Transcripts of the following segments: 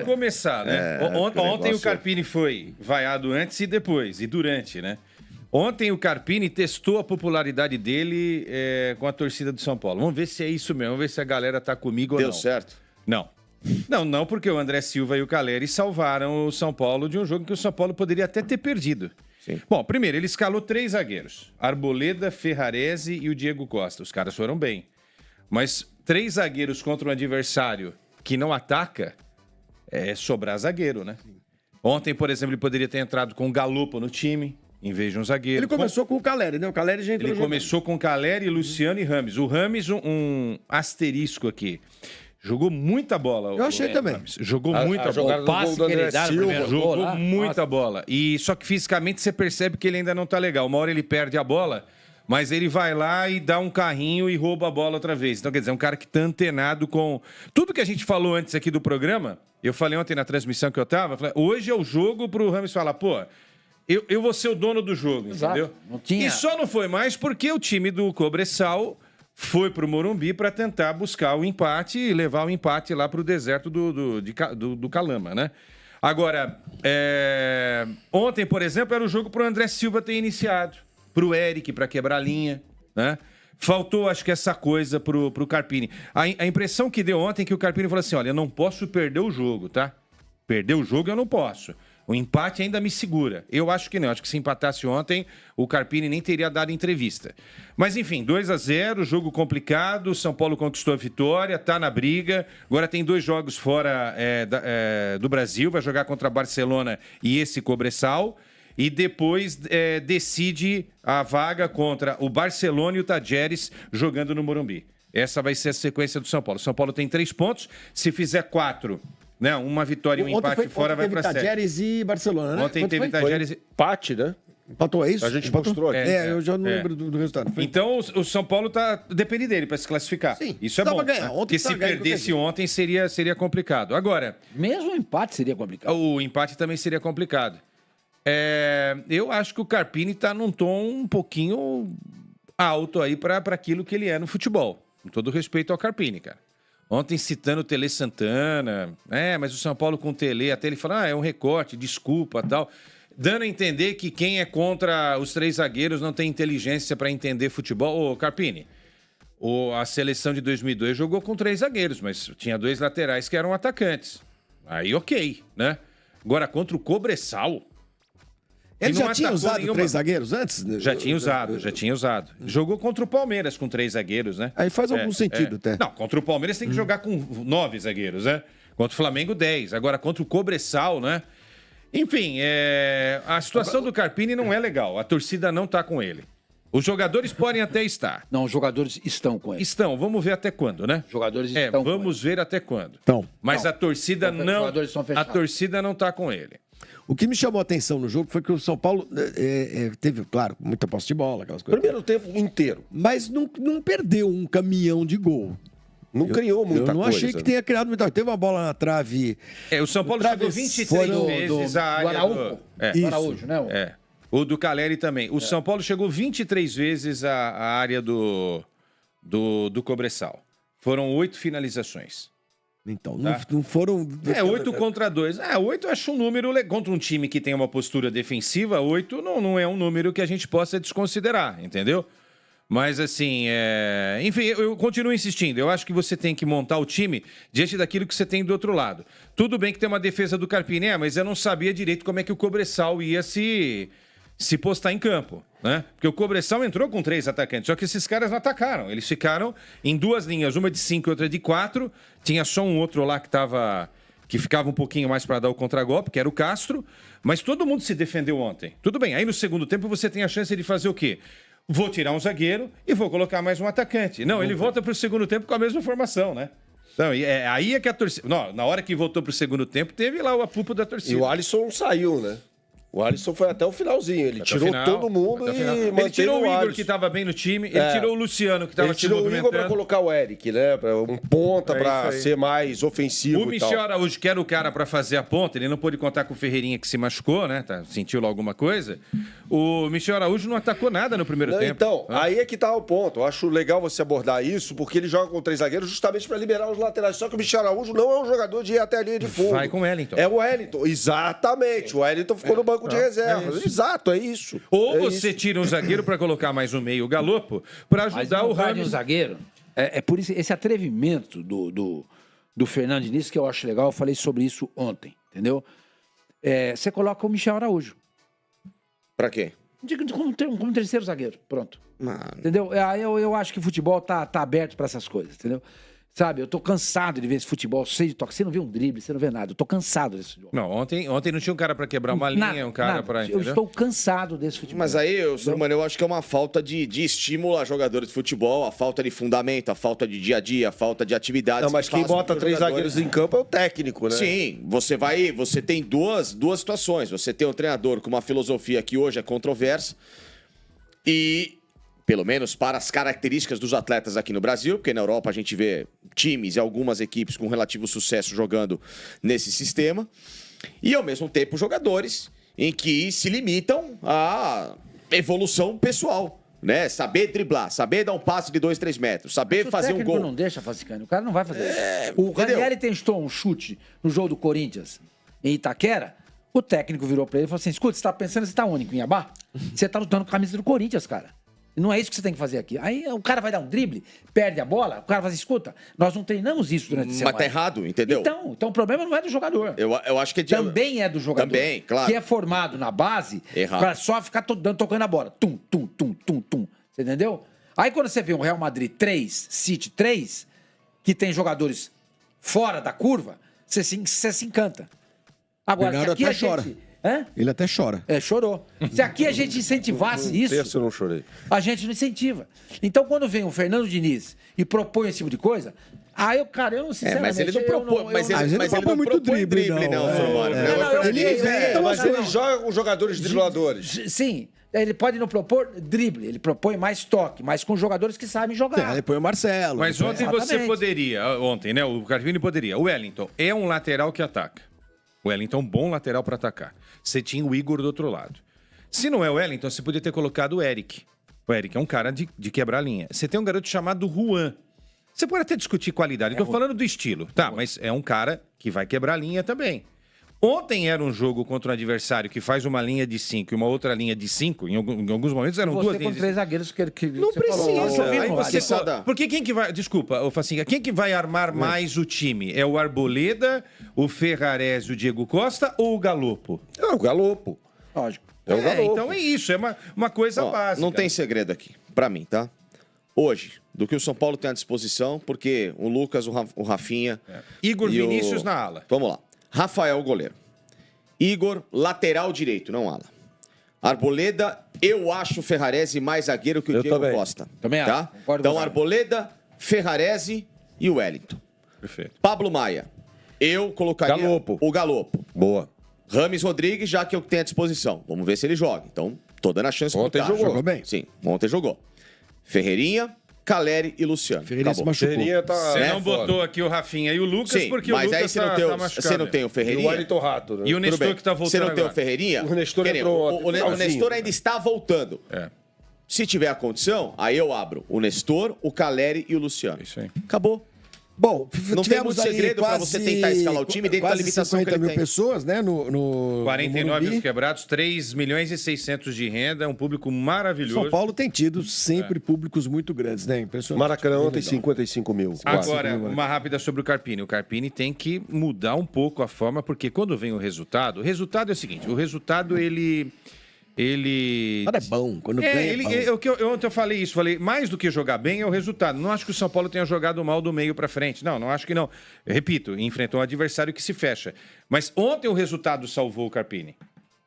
começar, né? Ontem o Carpini foi vaiado antes e depois, e durante, né? Ontem o Carpini testou a popularidade dele com a torcida do São Paulo. Vamos ver se é isso mesmo, vamos ver se a galera tá comigo ou não. Deu certo? Não. Não, porque o André Silva e o Caleri salvaram o São Paulo de um jogo que o São Paulo poderia até ter perdido. Sim. Bom, primeiro, ele escalou 3 zagueiros. Arboleda, Ferrarese e o Diego Costa. Os caras foram bem. Mas 3 zagueiros contra um adversário que não ataca, é sobrar zagueiro, né? Ontem, por exemplo, ele poderia ter entrado com o Galopo no time, em vez de um zagueiro. Ele começou com o Caleri, né? O Caleri já entrou. Ele começou com Caleri, Luciano e Rames. O Rames, um asterisco aqui. Jogou muita bola. Eu achei também. Rames. Jogou muita bola. O passe que ele dá no primeiro gol Jogou lá. muita bola. E só que fisicamente você percebe que ele ainda não tá legal. Uma hora ele perde a bola, mas ele vai lá e dá um carrinho e rouba a bola outra vez. Então, quer dizer, é um cara que tá antenado com... Tudo que a gente falou antes aqui do programa, eu falei ontem na transmissão que eu tava, falei, hoje é o jogo pro Rames falar, pô, eu vou ser o dono do jogo, Exato. entendeu? Não tinha... E só não foi mais porque o time do Cobressal foi pro Morumbi para tentar buscar o empate e levar o empate lá pro deserto do Calama, né? Agora, ontem, por exemplo, era o jogo pro André Silva ter iniciado, pro Eric para quebrar a linha, né? Faltou, acho que, essa coisa pro Carpini. A impressão que deu ontem é que o Carpini falou assim, olha, eu não posso perder o jogo, tá? Perder o jogo eu não posso. O empate ainda me segura. Eu acho que não. Acho que se empatasse ontem, o Carpini nem teria dado entrevista. Mas, enfim, 2-0, jogo complicado. O São Paulo conquistou a vitória, tá na briga. Agora tem 2 jogos fora do Brasil. Vai jogar contra a Barcelona e esse Cobressal. E depois decide a vaga contra o Barcelona e o Tajeres jogando no Morumbi. Essa vai ser a sequência do São Paulo. O São Paulo tem 3 pontos. Se fizer 4... Não, uma vitória e um empate fora vai para 7. Ontem teve Tajeres e Barcelona, né? Ontem teve Tajeres e... Empate, né? Empatou, é isso? A gente mostrou aqui. Eu já não lembro do resultado. Então, o São Paulo depende dele para se classificar. Sim. Isso é Dá bom. pra ganhar. Né? Ontem Porque se perdesse ontem, seria complicado. Agora... Mesmo o empate seria complicado. O empate também seria complicado. Eu acho que o Carpini está num tom um pouquinho alto aí para aquilo que ele é no futebol. Com todo respeito ao Carpini, cara. Ontem citando o Tele Santana, mas o São Paulo com o Tele, até ele fala, é um recorte, desculpa, tal. Dando a entender que quem é contra os 3 zagueiros não tem inteligência para entender futebol. Ô, Carpini, a seleção de 2002 jogou com 3 zagueiros, mas tinha 2 laterais que eram atacantes. Aí, ok, né? Agora, contra o Cobressal... Ele já tinha usado 3 zagueiros antes? Já tinha usado. Jogou contra o Palmeiras com 3 zagueiros, né? Aí faz algum sentido até. Não, contra o Palmeiras tem que jogar com 9 zagueiros, né? Contra o Flamengo, 10. Agora, contra o Cobressal, né? Enfim, a situação do Carpini não é legal. A torcida não tá com ele. Os jogadores podem até estar. Não, os jogadores estão com ele. Estão, vamos ver até quando, né? Os jogadores estão vamos ver até quando. Então. Mas a torcida Os não... jogadores estão A fechados. torcida não tá com ele. O que me chamou a atenção no jogo foi que o São Paulo teve, claro, muita posse de bola, aquelas coisas. Primeiro tempo inteiro. Mas não perdeu um caminhão de gol. Não criou muita coisa. Eu não achei que tenha criado muita coisa. Teve uma bola na trave. O São Paulo chegou 23 vezes a área do Araújo, né? O do Caleri também. O São Paulo chegou 23 vezes à área do Cobressal. Foram 8 finalizações. Então, não foram... 8 contra 2. 8 eu acho um número... Contra um time que tem uma postura defensiva, 8 não é um número que a gente possa desconsiderar, entendeu? Mas, assim, enfim, eu continuo insistindo. Eu acho que você tem que montar o time diante daquilo que você tem do outro lado. Tudo bem que tem uma defesa do Carpini, mas eu não sabia direito como é que o Cobressal ia se postar em campo, né? Porque o Cobressal entrou com 3 atacantes, só que esses caras não atacaram. Eles ficaram em 2 linhas, uma de 5 e outra de 4. Tinha só um outro lá que ficava um pouquinho mais para dar o contragolpe, que era o Castro. Mas todo mundo se defendeu ontem. Tudo bem, aí no segundo tempo você tem a chance de fazer o quê? Vou tirar um zagueiro e vou colocar mais um atacante. Não, ele volta para o segundo tempo com a mesma formação, né? Então, aí é que a torcida... Não, na hora que voltou para o segundo tempo, teve lá o apupo da torcida. E o Alisson saiu, né? O Alisson foi até o finalzinho. Ele tirou todo mundo e manteve ele tirou o Igor, Alisson. que estava bem no time. Ele tirou o Luciano, que estava se movimentando. Ele tirou o Igor para colocar o Eric, né? Um ponta para ser mais ofensivo o Michel Araújo, que era o cara para fazer a ponta, ele não pôde contar com o Ferreirinha, que se machucou, né? Sentiu lá alguma coisa. O Michel Araújo não atacou nada no primeiro tempo. Então, aí é que tá o ponto. Eu acho legal você abordar isso, porque ele joga com 3 zagueiros justamente para liberar os laterais. Só que o Michel Araújo não é um jogador de ir até a linha de fundo. Vai com o Wellington. É o Wellington, exatamente. O Wellington ficou no banco de reservas. Exato, é isso. Ou você tira um zagueiro para colocar mais um meio, o Galopo, para ajudar o Ramos. Um zagueiro. É por isso esse atrevimento do Fernando Diniz que eu acho legal. Eu falei sobre isso ontem, entendeu? Você coloca o Michel Araújo. Pra quê? Como terceiro zagueiro, pronto. Mano. Entendeu? Eu acho que o futebol tá aberto para essas coisas, entendeu? Sabe, eu tô cansado de ver esse futebol cheio de toque. Você não vê um drible, você não vê nada. Eu tô cansado desse jogo. Não, ontem não tinha um cara para quebrar uma linha, um cara para... Eu estou cansado desse futebol. Mas aí, mano, eu acho que é uma falta de estímulo a jogadores de futebol, a falta de fundamento, a falta de dia a dia, a falta de atividades. Não, mas quem bota 3 zagueiros em campo é o técnico, né? Sim, você tem duas situações. Você tem um treinador com uma filosofia que hoje é controversa e... Pelo menos para as características dos atletas aqui no Brasil, porque na Europa a gente vê times e algumas equipes com relativo sucesso jogando nesse sistema. E, ao mesmo tempo, jogadores em que se limitam à evolução pessoal. Né? Saber driblar, saber dar um passe de 2, 3 metros, saber fazer um gol. O técnico não deixa Facicani, o cara não vai fazer isso. O Ranieri testou um chute no jogo do Corinthians, em Itaquera. O técnico virou pra ele e falou assim, escuta, você tá pensando, você tá único em Iabá? Você tá lutando com a camisa do Corinthians, cara. Não é isso que você tem que fazer aqui. Aí o cara vai dar um drible, perde a bola, o cara vai dizer, escuta, nós não treinamos isso durante a semana. Mas tá errado, entendeu? Então o problema não é do jogador. Eu acho que... Também é do jogador. Também, claro. Que é formado na base para só ficar tocando a bola. Tum, tum, tum, tum, tum. Você entendeu? Aí quando você vê um Real Madrid 3, City 3, que tem jogadores fora da curva, você se encanta. Agora, Bernardo aqui até a chora. gente... Ele até chora. Chorou. Se aqui a gente incentivasse isso, Esse eu não chorei. a gente não incentiva. Então, quando vem o Fernando Diniz e propõe esse tipo de coisa, aí eu sinceramente... mas ele não propõe, mas ele não propõe muito drible, não, Mas ele joga com jogadores dribladores. Sim. Ele pode não propor drible, ele propõe mais toque, mas com jogadores que sabem jogar. Ele põe o Marcelo. Mas ontem você poderia, né? O Carpini poderia. O Wellington é um lateral que ataca. O Wellington é um bom lateral para atacar. Você tinha o Igor do outro lado. Se não é o Wellington, você podia ter colocado o Eric. O Eric é um cara de quebrar linha. Você tem um garoto chamado Juan. Você pode até discutir qualidade. Estou falando do estilo. Tá, mas é um cara que vai quebrar linha também. Ontem era um jogo contra um adversário que faz uma linha de 5 e uma outra linha de 5. Em alguns momentos eram duas linhas. Você com 3 zagueiros que não precisa. Aí você só... Porque quem que vai... Desculpa, ô Facinha. Quem que vai armar mais o time? É o Arboleda, o Ferrarese, o Diego Costa ou o Galopo? É o Galopo. Lógico. É o Galopo. Então é isso. É uma coisa básica. Não tem segredo aqui, pra mim, tá? Hoje, do que o São Paulo tem à disposição, porque o Lucas, o Rafinha... Igor Vinícius na ala. Vamos lá. Rafael, goleiro. Igor, lateral direito, não ala. Arboleda, eu acho o Ferrarese mais zagueiro que o Diego Costa. Também tá? Acho. Então, Arboleda, Ferrarese e o Wellington. Perfeito. Pablo Maia, eu colocaria o Galopo. Boa. Rames Rodrigues, já que eu tenho à disposição. Vamos ver se ele joga. Então, tô dando a chance pro cara. Jogou bem. Sim, ontem jogou. Ferreirinha, Caleri e Luciano. Ferreirinha se machucou. Você não botou aqui o Rafinha e o Lucas, sim, porque o mas Lucas aí você não tem o Ferreirinha. E o Wellington Rato, né? E o Nestor que tá voltando Você não tem agora. o Ferreirinha? O Nestor entrou o Nestor ainda está voltando. É. Se tiver a condição, aí eu abro o Nestor, o Caleri e o Luciano. Isso aí. Acabou. Bom, não tem muito segredo para você tentar escalar o time dentro da limitação que ele tem. 50 mil pessoas, né? No 49 mil quebrados, 3 milhões e 600 de renda, um público maravilhoso. São Paulo tem tido sempre públicos muito grandes, né? Impressionante. Maracanã tem 55 mil. Agora, uma rápida sobre o Carpini. O Carpini tem que mudar um pouco a forma, porque quando vem o resultado é o seguinte, o resultado ele... Quando é bom, quando ganha é bom. Ontem eu falei isso, mais do que jogar bem é o resultado. Não acho que o São Paulo tenha jogado mal do meio para frente. Não acho que não. Eu repito, enfrentou um adversário que se fecha. Mas ontem o resultado salvou o Carpini.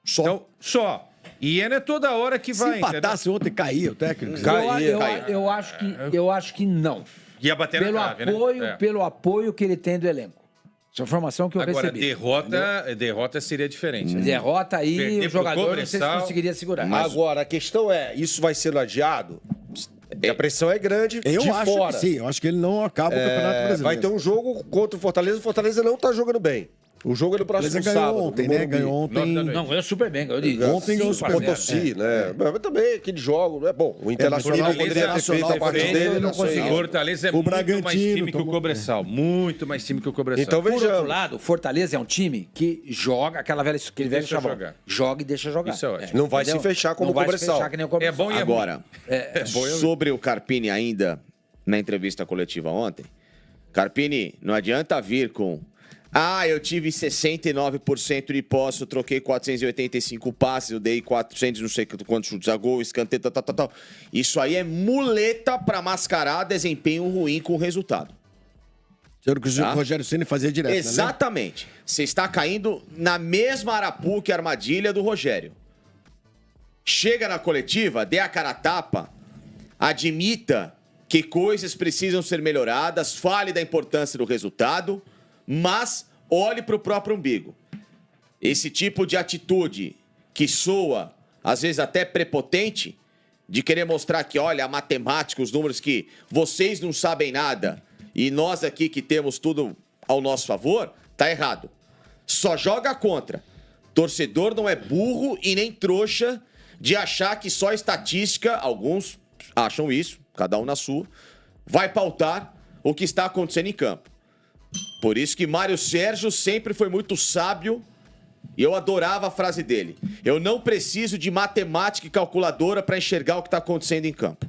Então, só. E não é toda hora que vai. Se empatasse ontem, caía o técnico. Eu acho que não. Ia bater na trave, pelo apoio que ele tem do elenco. Essa informação que eu Agora, recebi. derrota seria diferente. Né? Derrota aí, Perder o pro jogador não sei se Cobressal. conseguiria segurar. Agora, a questão é, isso vai sendo adiado? A pressão é grande Eu de acho fora. que sim. Eu acho que ele não acaba o Campeonato Brasileiro. Vai ter um jogo contra o Fortaleza não tá jogando bem. O jogo é no próximo Mas ganhou sábado. ontem, no né? Morumbi. Ganhou ontem. Não, ganhou super bem. Ganhou de Ontem ganhou 5 super a bem. 0. Potosí, né? Mas também aquele jogo, não é bom. O Internacional porque poderia ter feito a parte Internacional dele, não conseguiu. Fortaleza é O muito mais Bragantino time que o tomou- Cobressal. Muito mais time que o Cobressal. Então Por outro vejamos. lado, o Fortaleza é um time que joga aquele velho Deixa chavão. jogar. Joga e deixa jogar. Isso é ótimo. Não vai se fechar como não o vai se Cobressal. fechar que nem o É Cobressal. bom e é Agora, ruim. sobre o Carpini ainda, na entrevista coletiva ontem, Carpini, não adianta vir com... eu tive 69% de posse, eu troquei 485 passes, eu dei 400 não sei quantos chutes a gol, escanteio, tal. Isso aí é muleta para mascarar desempenho ruim com o resultado. Era o que o Rogério Ceni fazia direto, né? Exatamente. Você está caindo na mesma arapuca e armadilha do Rogério. Chega na coletiva, dê a cara a tapa, admita que coisas precisam ser melhoradas, fale da importância do resultado, mas olhe para o próprio umbigo. Esse tipo de atitude que soa, às vezes até prepotente, de querer mostrar que, olha, a matemática, os números que vocês não sabem nada e nós aqui que temos tudo ao nosso favor, tá errado. Só joga contra. Torcedor não é burro e nem trouxa de achar que só estatística, alguns acham isso, cada um na sua, vai pautar o que está acontecendo em campo. Por isso que Mário Sérgio sempre foi muito sábio e eu adorava a frase dele. Eu não preciso de matemática e calculadora para enxergar o que está acontecendo em campo.